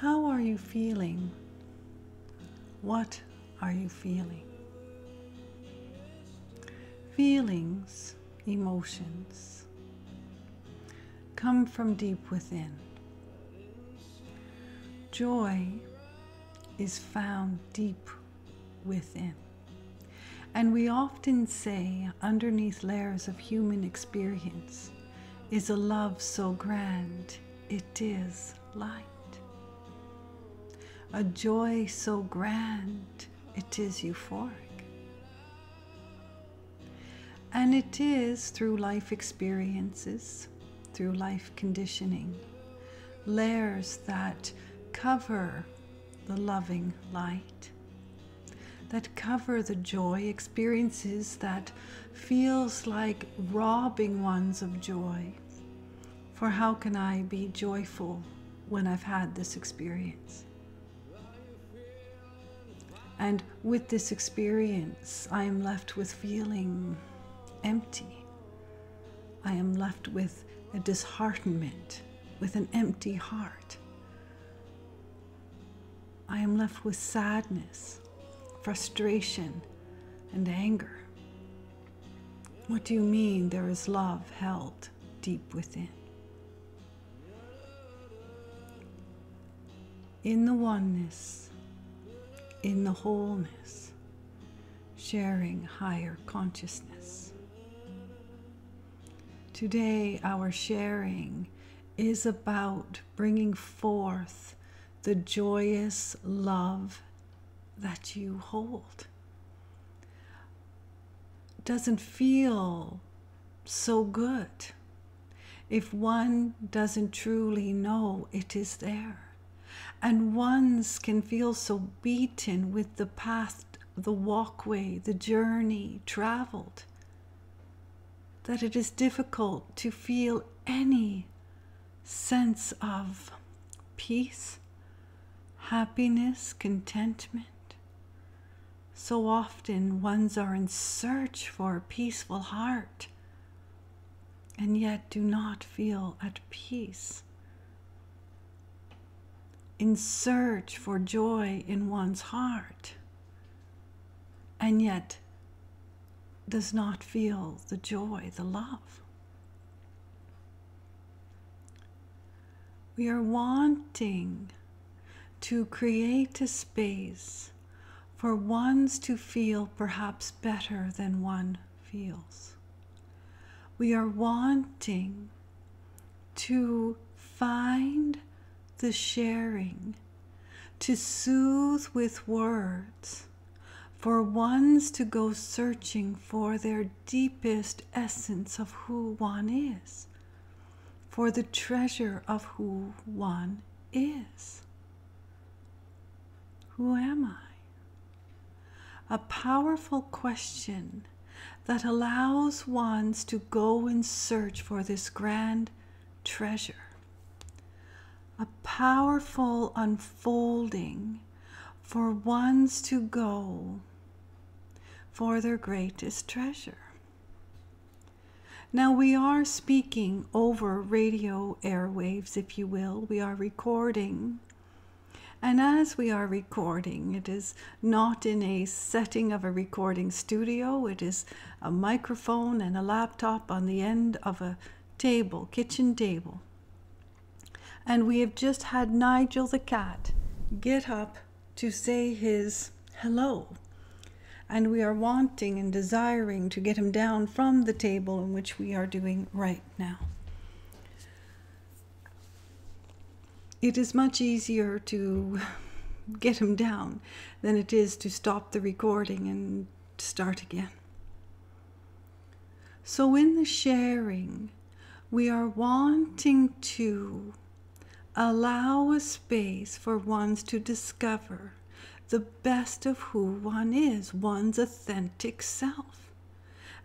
How are you feeling? What are you feeling? Feelings, emotions, come from deep within. Joy is found deep within. And we often say, underneath layers of human experience, is a love so grand it is light. A joy so grand it is euphoric. And it is through life experiences, through life conditioning, layers that cover the loving light, that cover the joy, experiences that feels like robbing ones of joy. For how can I be joyful when I've had this experience? And with this experience, I am left with feeling empty. I am left with a disheartenment, with an empty heart. I am left with sadness, frustration, and anger. What do you mean there is love held deep within? In the oneness, in the wholeness, sharing higher consciousness. Today, our sharing is about bringing forth the joyous love that you hold. Doesn't feel so good if one doesn't truly know it is there. And ones can feel so beaten with the path, the walkway, the journey traveled, that it is difficult to feel any sense of peace, happiness, contentment. So often ones are in search for a peaceful heart and yet do not feel at peace. In search for joy in one's heart, and yet does not feel the joy, the love. We are wanting to create a space for ones to feel perhaps better than one feels. We are wanting to find the sharing, to soothe with words, for ones to go searching for their deepest essence of who one is, for the treasure of who one is. Who am I? A powerful question that allows ones to go and search for this grand treasure. A powerful unfolding for ones to go for their greatest treasure. Now we are speaking over radio airwaves, if you will. We are recording. And as we are recording, it is not in a setting of a recording studio. It is a microphone and a laptop on the end of a table, kitchen table. And we have just had Nigel the cat get up to say his hello. And we are wanting and desiring to get him down from the table in which we are doing right now. It is much easier to get him down than it is to stop the recording and start again. So in the sharing, we are wanting to allow a space for ones to discover the best of who one is, one's authentic self.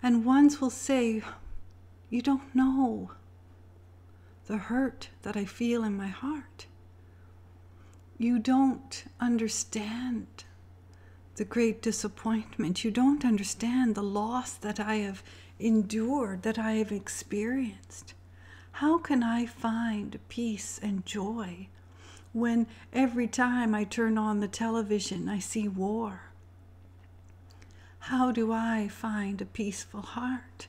And ones will say, you don't know the hurt that I feel in my heart. You don't understand the great disappointment. You don't understand the loss that I have endured, that I have experienced. How can I find peace and joy when every time I turn on the television I see war? How do I find a peaceful heart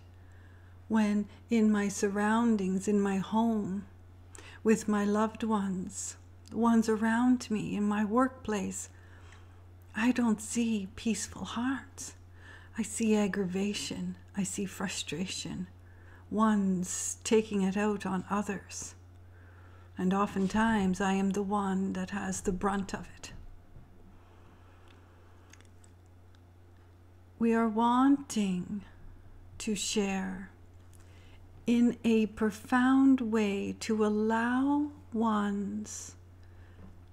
when in my surroundings, in my home, with my loved ones, the ones around me, in my workplace, I don't see peaceful hearts? I see aggravation, I see frustration, one's taking it out on others. And oftentimes I am the one that has the brunt of it. We are wanting to share in a profound way to allow ones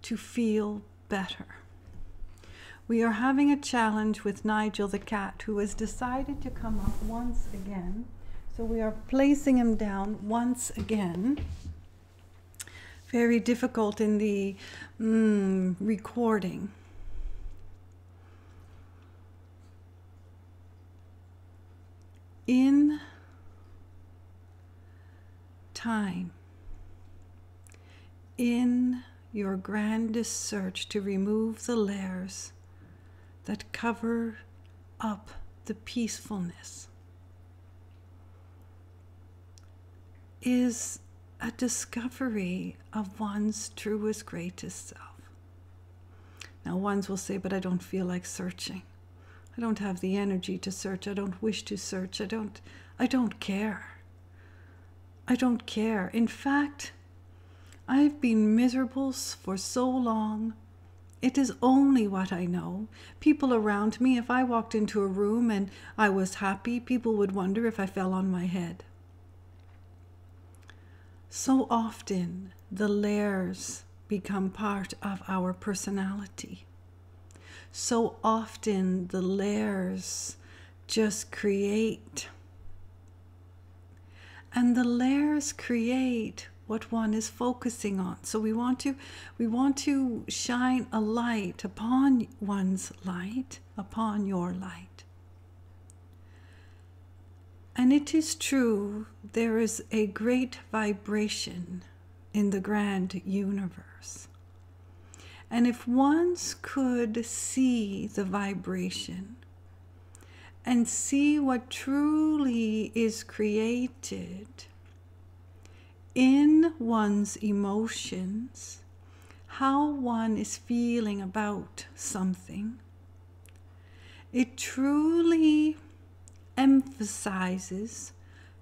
to feel better. We are having a challenge with Nigel the cat, who has decided to come up once again. So we are placing him down once again. Very difficult in the recording. In time, in your grandest search to remove the layers that cover up the peacefulness, is a discovery of one's truest, greatest self. Now, ones will say, but I don't feel like searching. I don't have the energy to search. I don't wish to search. I don't care. I don't care. In fact, I've been miserable for so long. It is only what I know. People around me, if I walked into a room and I was happy, people would wonder if I fell on my head. So often, the layers become part of our personality. So often, the layers just create. And the layers create what one is focusing on. So we want to shine a light upon one's light, upon your light. And it is true, there is a great vibration in the grand universe. And if ones could see the vibration and see what truly is created in one's emotions, how one is feeling about something, it truly emphasizes,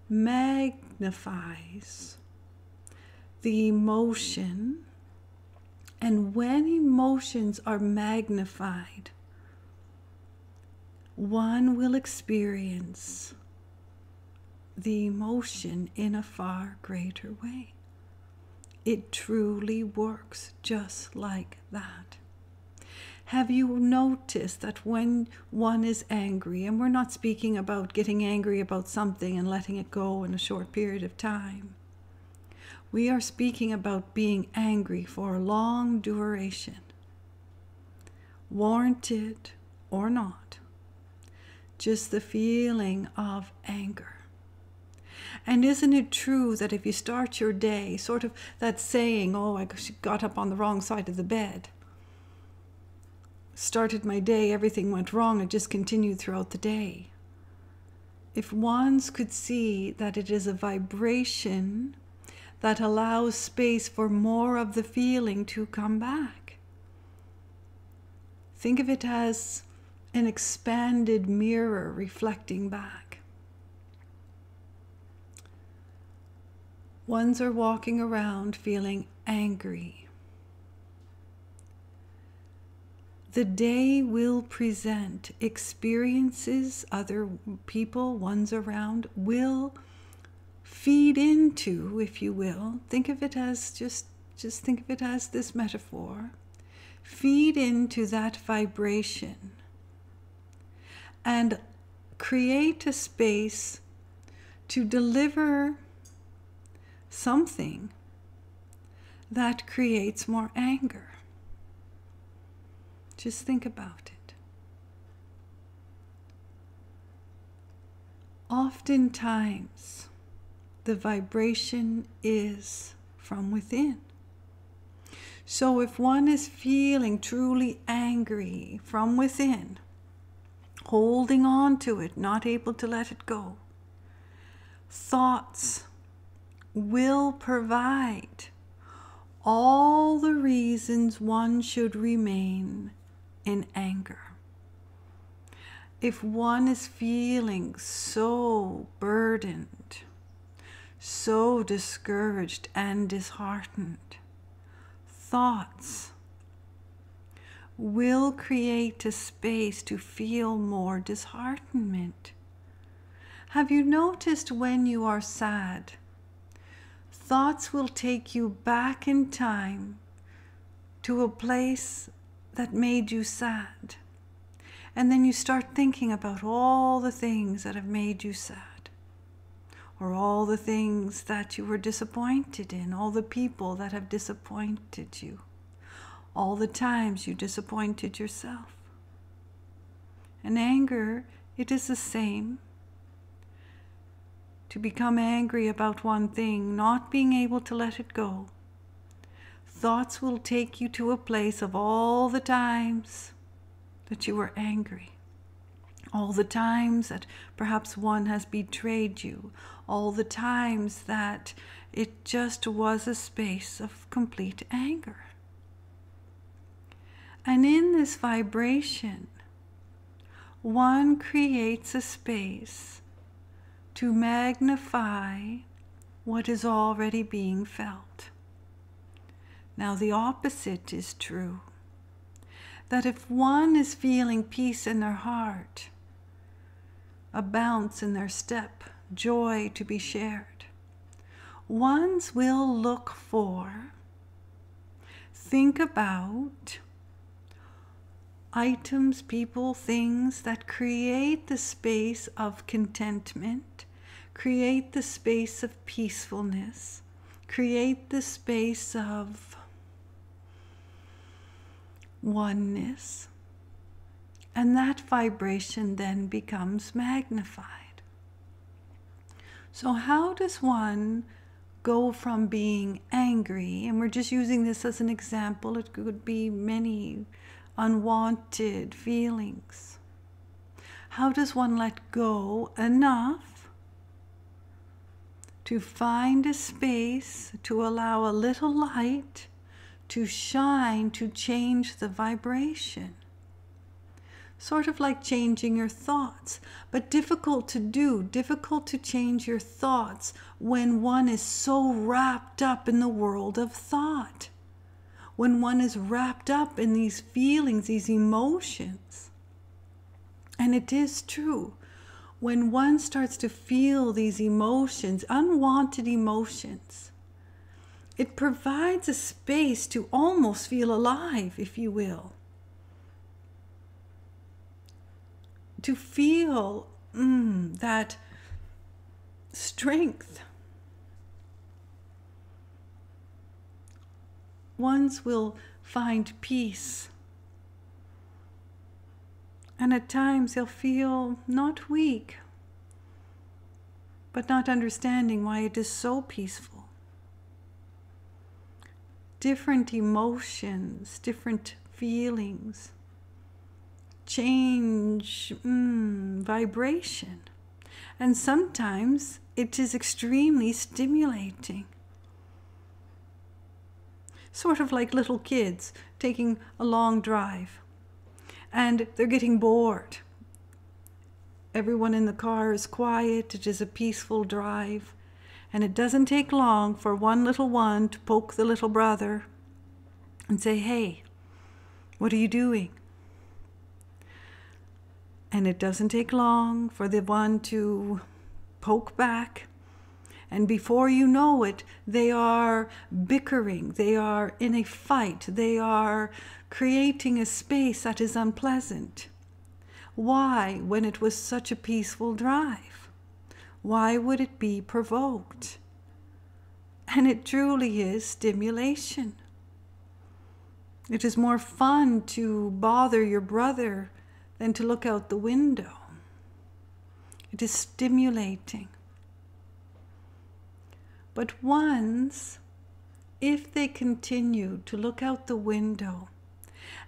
magnifies the emotion. And when emotions are magnified, one will experience the emotion in a far greater way. It truly works just like that. Have you noticed that when one is angry, and we're not speaking about getting angry about something and letting it go in a short period of time. We are speaking about being angry for a long duration, warranted or not. Just the feeling of anger. And isn't it true that if you start your day, sort of that saying, oh, I got up on the wrong side of the bed. Started my day, everything went wrong, it just continued throughout the day. If ones could see that it is a vibration that allows space for more of the feeling to come back. Think of it as an expanded mirror reflecting back. Ones are walking around feeling angry. The day will present experiences, other people, ones around, will feed into, if you will, think of it as just think of it as this metaphor, feed into that vibration and create a space to deliver something that creates more anger. Just think about it. Oftentimes, the vibration is from within. So if one is feeling truly angry from within, holding on to it, not able to let it go, thoughts will provide all the reasons one should remain in anger. If one is feeling so burdened, so discouraged and disheartened, thoughts will create a space to feel more disheartenment. Have you noticed when you are sad, thoughts will take you back in time to a place that made you sad? And then you start thinking about all the things that have made you sad, or all the things that you were disappointed in, all the people that have disappointed you, all the times you disappointed yourself. And anger, it is the same. To become angry about one thing, not being able to let it go, thoughts will take you to a place of all the times that you were angry, all the times that perhaps one has betrayed you, all the times that it just was a space of complete anger. And in this vibration, one creates a space to magnify what is already being felt. Now the opposite is true. That if one is feeling peace in their heart, a bounce in their step, joy to be shared, ones will look for, think about items, people, things that create the space of contentment, create the space of peacefulness, create the space of oneness, and that vibration then becomes magnified. So how does one go from being angry, and we're just using this as an example, it could be many unwanted feelings. How does one let go enough to find a space to allow a little light to shine, to change the vibration? Sort of like changing your thoughts, but difficult to do, difficult to change your thoughts when one is so wrapped up in the world of thought, when one is wrapped up in these feelings, these emotions. And it is true, when one starts to feel these emotions, unwanted emotions, it provides a space to almost feel alive, if you will. To feel that strength. Ones will find peace. And at times they'll feel not weak, but not understanding why it is so peaceful. Different emotions, different feelings, change vibration. And sometimes it is extremely stimulating. Sort of like little kids taking a long drive and they're getting bored. Everyone in the car is quiet, it is a peaceful drive, and it doesn't take long for one little one to poke the little brother and say, "Hey, what are you doing?" And it doesn't take long for the one to poke back. And before you know it, they are bickering, they are in a fight, they are creating a space that is unpleasant. Why, when it was such a peaceful drive? Why would it be provoked? And it truly is stimulation. It is more fun to bother your brother than to look out the window. It is stimulating. But once, if they continue to look out the window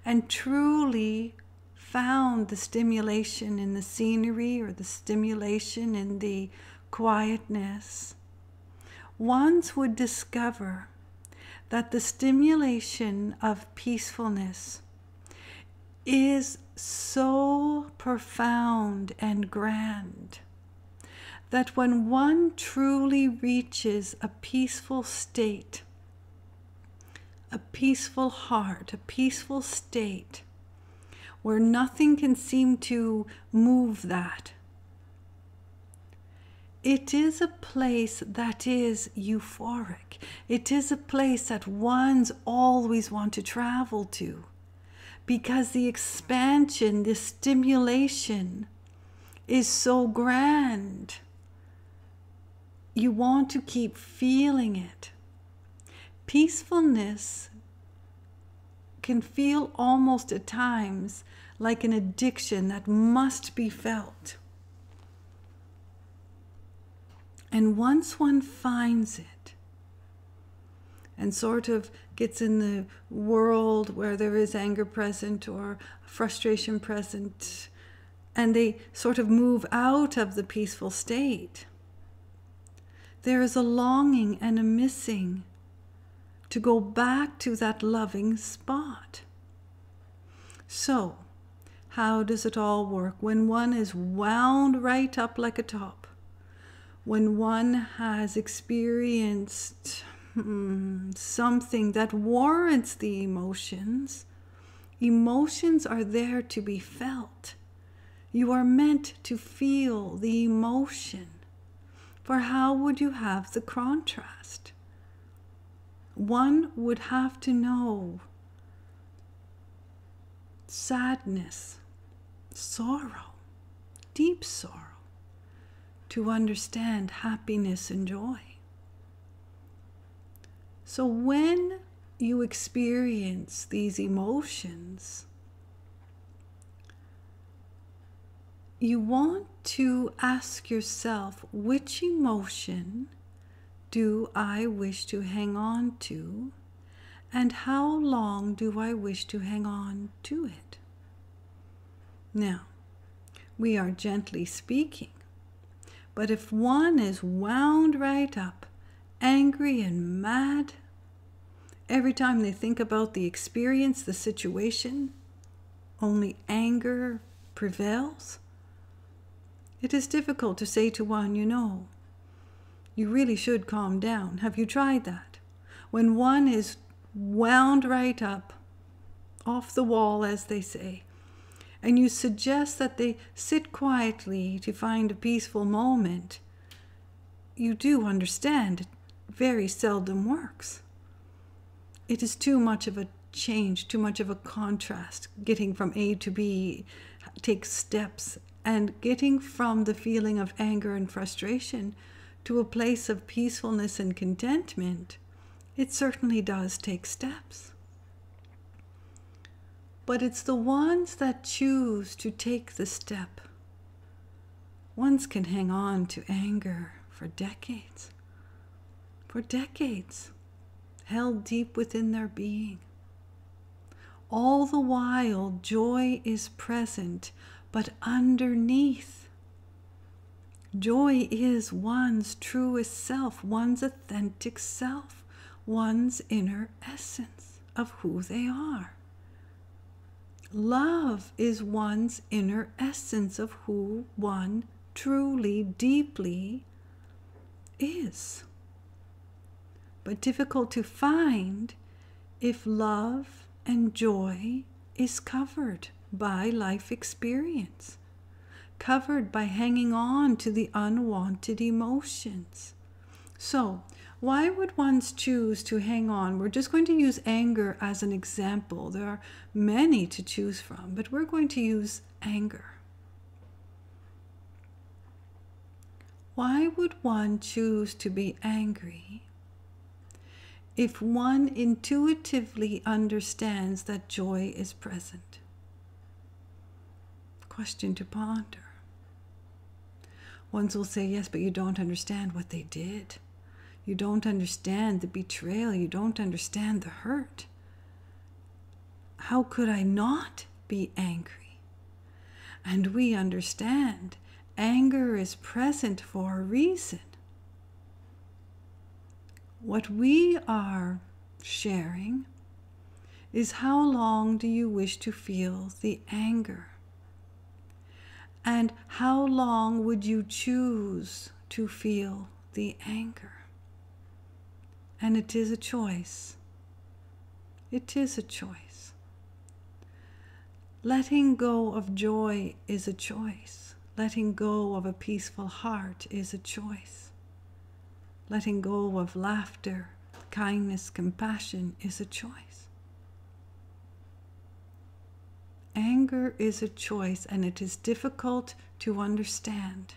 and truly found the stimulation in the scenery or the stimulation in the quietness, ones would discover that the stimulation of peacefulness is so profound and grand that when one truly reaches a peaceful state, a peaceful heart, a peaceful state, where nothing can seem to move that, it is a place that is euphoric. It is a place that ones always want to travel to, because the expansion, the stimulation is so grand. You want to keep feeling it. Peacefulness can feel almost at times like an addiction that must be felt. And once one finds it and sort of gets in the world where there is anger present or frustration present, and they sort of move out of the peaceful state, there is a longing and a missing to go back to that loving spot. So, how does it all work? When one is wound right up like a top, when one has experienced something that warrants the emotions, emotions are there to be felt. You are meant to feel the emotion. For how would you have the contrast? One would have to know sadness, sorrow, deep sorrow, to understand happiness and joy. So when you experience these emotions, you want to ask yourself, which emotion do I wish to hang on to, and how long do I wish to hang on to it? Now, we are gently speaking, but if one is wound right up, angry and mad, every time they think about the experience, the situation, only anger prevails, it is difficult to say to one, you really should calm down. Have you tried that? When one is wound right up, off the wall, as they say, and you suggest that they sit quietly to find a peaceful moment, you do understand it very seldom works. It is too much of a change, too much of a contrast. Getting from A to B takes steps, and getting from the feeling of anger and frustration to a place of peacefulness and contentment, it certainly does take steps. But it's the ones that choose to take the step. Ones can hang on to anger for decades, held deep within their being. All the while, joy is present, but underneath, joy is one's truest self, one's authentic self, one's inner essence of who they are. Love is one's inner essence of who one truly, deeply is. But difficult to find if love and joy is covered by life experience, covered by hanging on to the unwanted emotions. So, why would ones choose to hang on? We're just going to use anger as an example. There are many to choose from, but we're going to use anger. Why would one choose to be angry if one intuitively understands that joy is present? Question to ponder. Ones will say, yes, but you don't understand what they did. You don't understand the betrayal. You don't understand the hurt. How could I not be angry? And we understand anger is present for a reason. What we are sharing is how long do you wish to feel the anger? And how long would you choose to feel the anger? And it is a choice. It is a choice. Letting go of joy is a choice. Letting go of a peaceful heart is a choice. Letting go of laughter, kindness, compassion is a choice. Anger is a choice, and it is difficult to understand.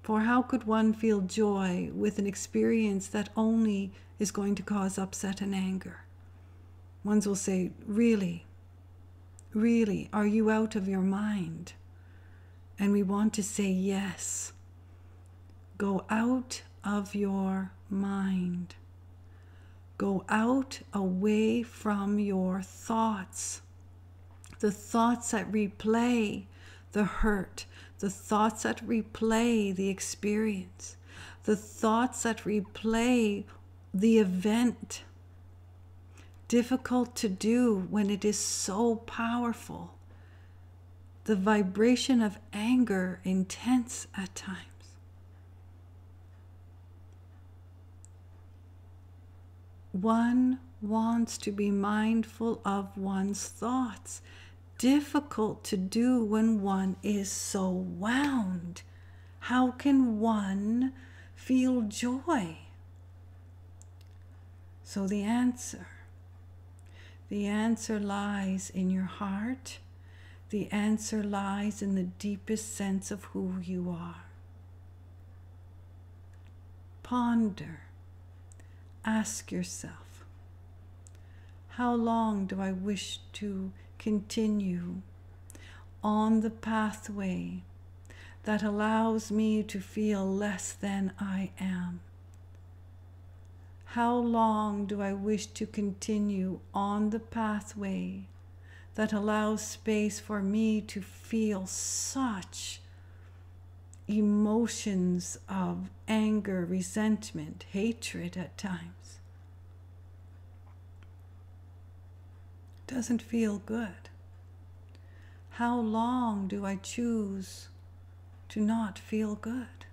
For how could one feel joy with an experience that only is going to cause upset and anger? Ones will say, really, really, are you out of your mind? And we want to say yes. Go out of your mind. Go out away from your thoughts. The thoughts that replay the hurt, the thoughts that replay the experience, the thoughts that replay the event. Difficult to do when it is so powerful. The vibration of anger intense at times. One wants to be mindful of one's thoughts. Difficult to do when one is so wound. How can one feel joy? So the answer lies in your heart. The answer lies in the deepest sense of who you are. Ponder. Ask yourself, how long do I wish to continue on the pathway that allows me to feel less than I am? How long do I wish to continue on the pathway that allows space for me to feel such emotions of anger, resentment, hatred at times? Doesn't feel good. How long do I choose to not feel good?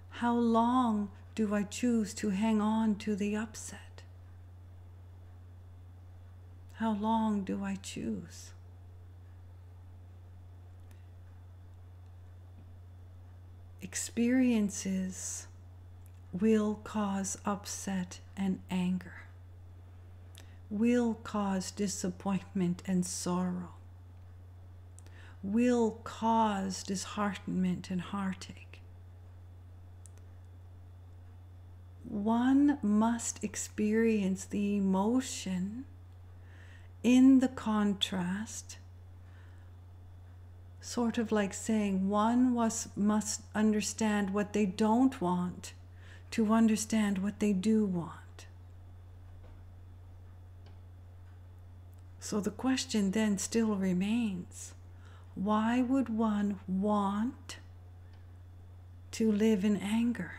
How long do I choose to hang on to the upset? How long do I choose? Experiences will cause upset and anger, will cause disappointment and sorrow, will cause disheartenment and heartache. One must experience the emotion in the contrast, sort of like saying one must understand what they don't want to understand what they do want. So the question then still remains, why would one want to live in anger?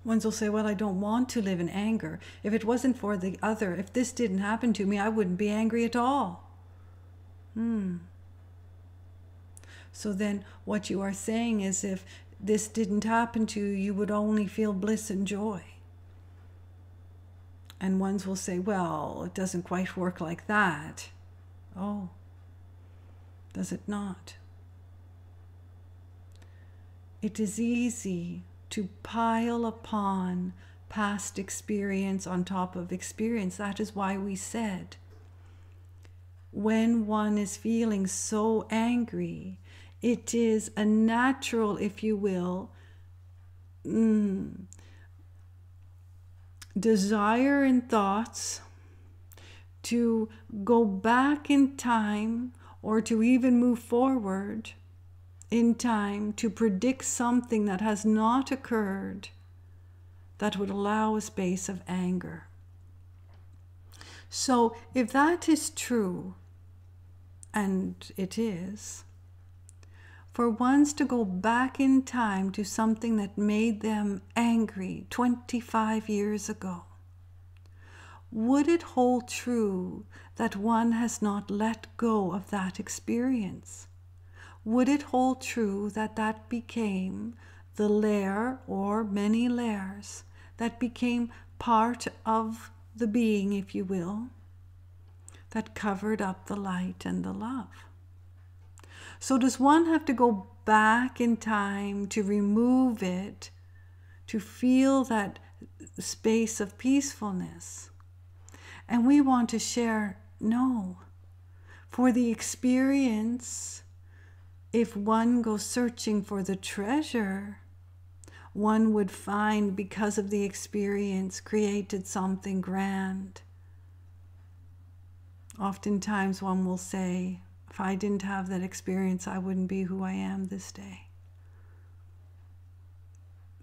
Ones will say, well, I don't want to live in anger. If it wasn't for the other, if this didn't happen to me, I wouldn't be angry at all. So then what you are saying is, if this didn't happen to you, you would only feel bliss and joy. And ones will say, well, it doesn't quite work like that. Oh, does it not? It is easy to pile upon past experience on top of experience. That is why we said, when one is feeling so angry, it is a natural, if you will, desire and thoughts to go back in time or to even move forward in time to predict something that has not occurred that would allow a space of anger. So if that is true, and it is, for ones to go back in time to something that made them angry 25 years ago, would it hold true that one has not let go of that experience? Would it hold true that that became the layer or many layers that became part of the being, if you will, that covered up the light and the love? So does one have to go back in time to remove it, to feel that space of peacefulness? And we want to share, no. For the experience, if one goes searching for the treasure, one would find, because of the experience, created something grand. Oftentimes one will say, if I didn't have that experience, I wouldn't be who I am this day.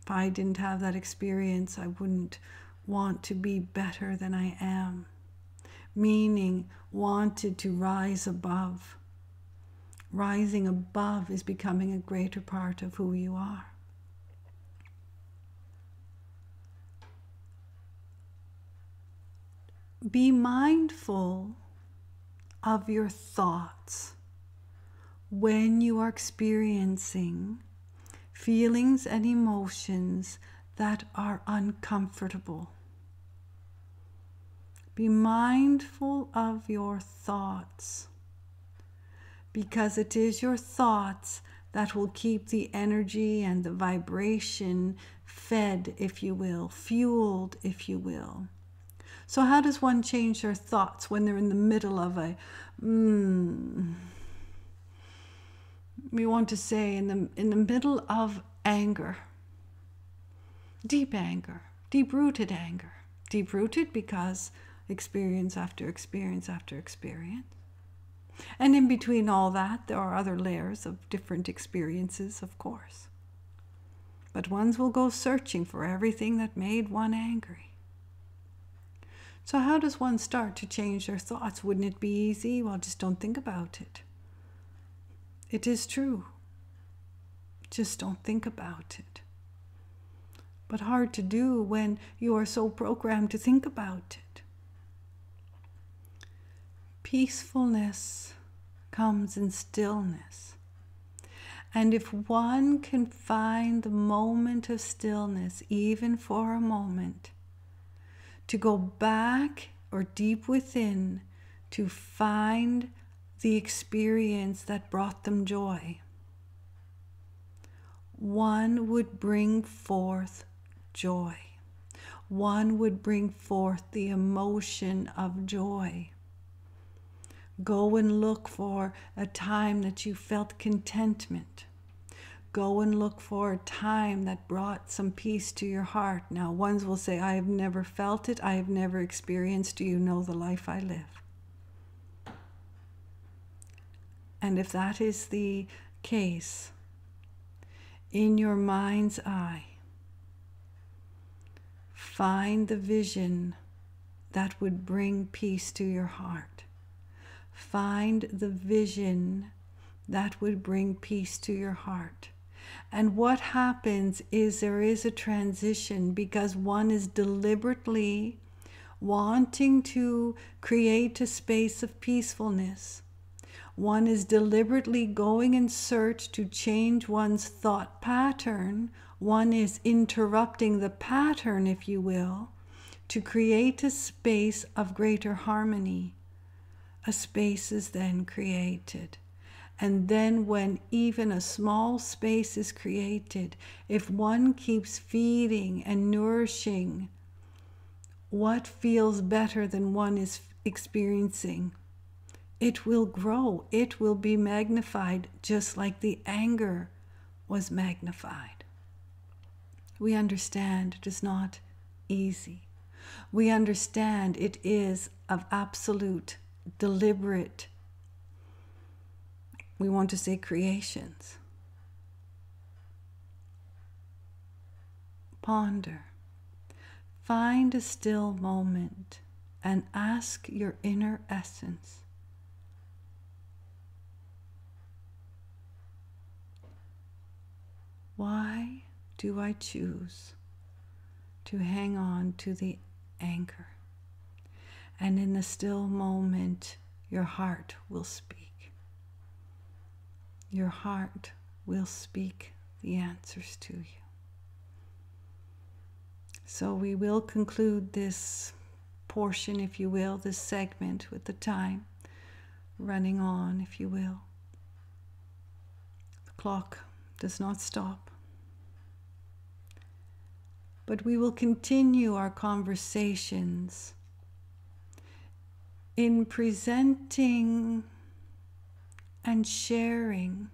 If I didn't have that experience, I wouldn't want to be better than I am. Meaning, wanted to rise above. Rising above is becoming a greater part of who you are. Be mindful of your thoughts when you are experiencing feelings and emotions that are uncomfortable. Be mindful of your thoughts, because it is your thoughts that will keep the energy and the vibration fed, if you will, fueled, if you will. So how does one change their thoughts when they're in the middle of a, we want to say in the middle of anger, deep-rooted anger. Deep-rooted because experience after experience after experience. And in between all that, there are other layers of different experiences, of course. But ones will go searching for everything that made one angry. So how does one start to change their thoughts? Wouldn't it be easy? Well, just don't think about it. It is true. Just don't think about it. But hard to do when you are so programmed to think about it. Peacefulness comes in stillness. And if one can find the moment of stillness, even for a moment, to go back or deep within to find the experience that brought them joy, one would bring forth joy. One would bring forth the emotion of joy. Go and look for a time that you felt contentment. Go and look for a time that brought some peace to your heart. Now, ones will say, I have never felt it. I have never experienced. Do you know the life I live? And if that is the case, in your mind's eye, find the vision that would bring peace to your heart. Find the vision that would bring peace to your heart. And what happens is there is a transition, because one is deliberately wanting to create a space of peacefulness. One is deliberately going in search to change one's thought pattern. One is interrupting the pattern, if you will, to create a space of greater harmony. A space is then created. And then when even a small space is created, if one keeps feeding and nourishing what feels better than one is experiencing, it will grow. It will be magnified, just like the anger was magnified. We understand it is not easy. We understand it is of absolute, deliberate, we want to say creations. ponder. Find a still moment and ask your inner essence, why do I choose to hang on to the anchor? And in the still moment, your heart will speak. Your heart will speak the answers to you. So we will conclude this portion, if you will, this segment with the time running on, if you will. The clock does not stop. But we will continue our conversations in presenting and sharing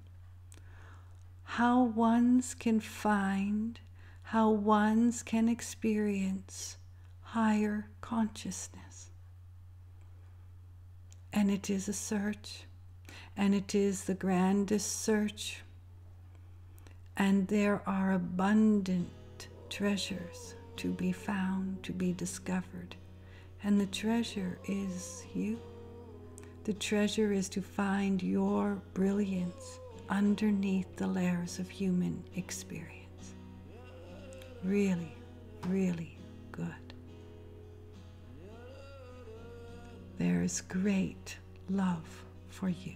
how ones can find, how ones can experience higher consciousness. And it is a search, and it is the grandest search, and there are abundant treasures to be found, to be discovered, and the treasure is you. The treasure is to find your brilliance underneath the layers of human experience. Really, really good. There is great love for you.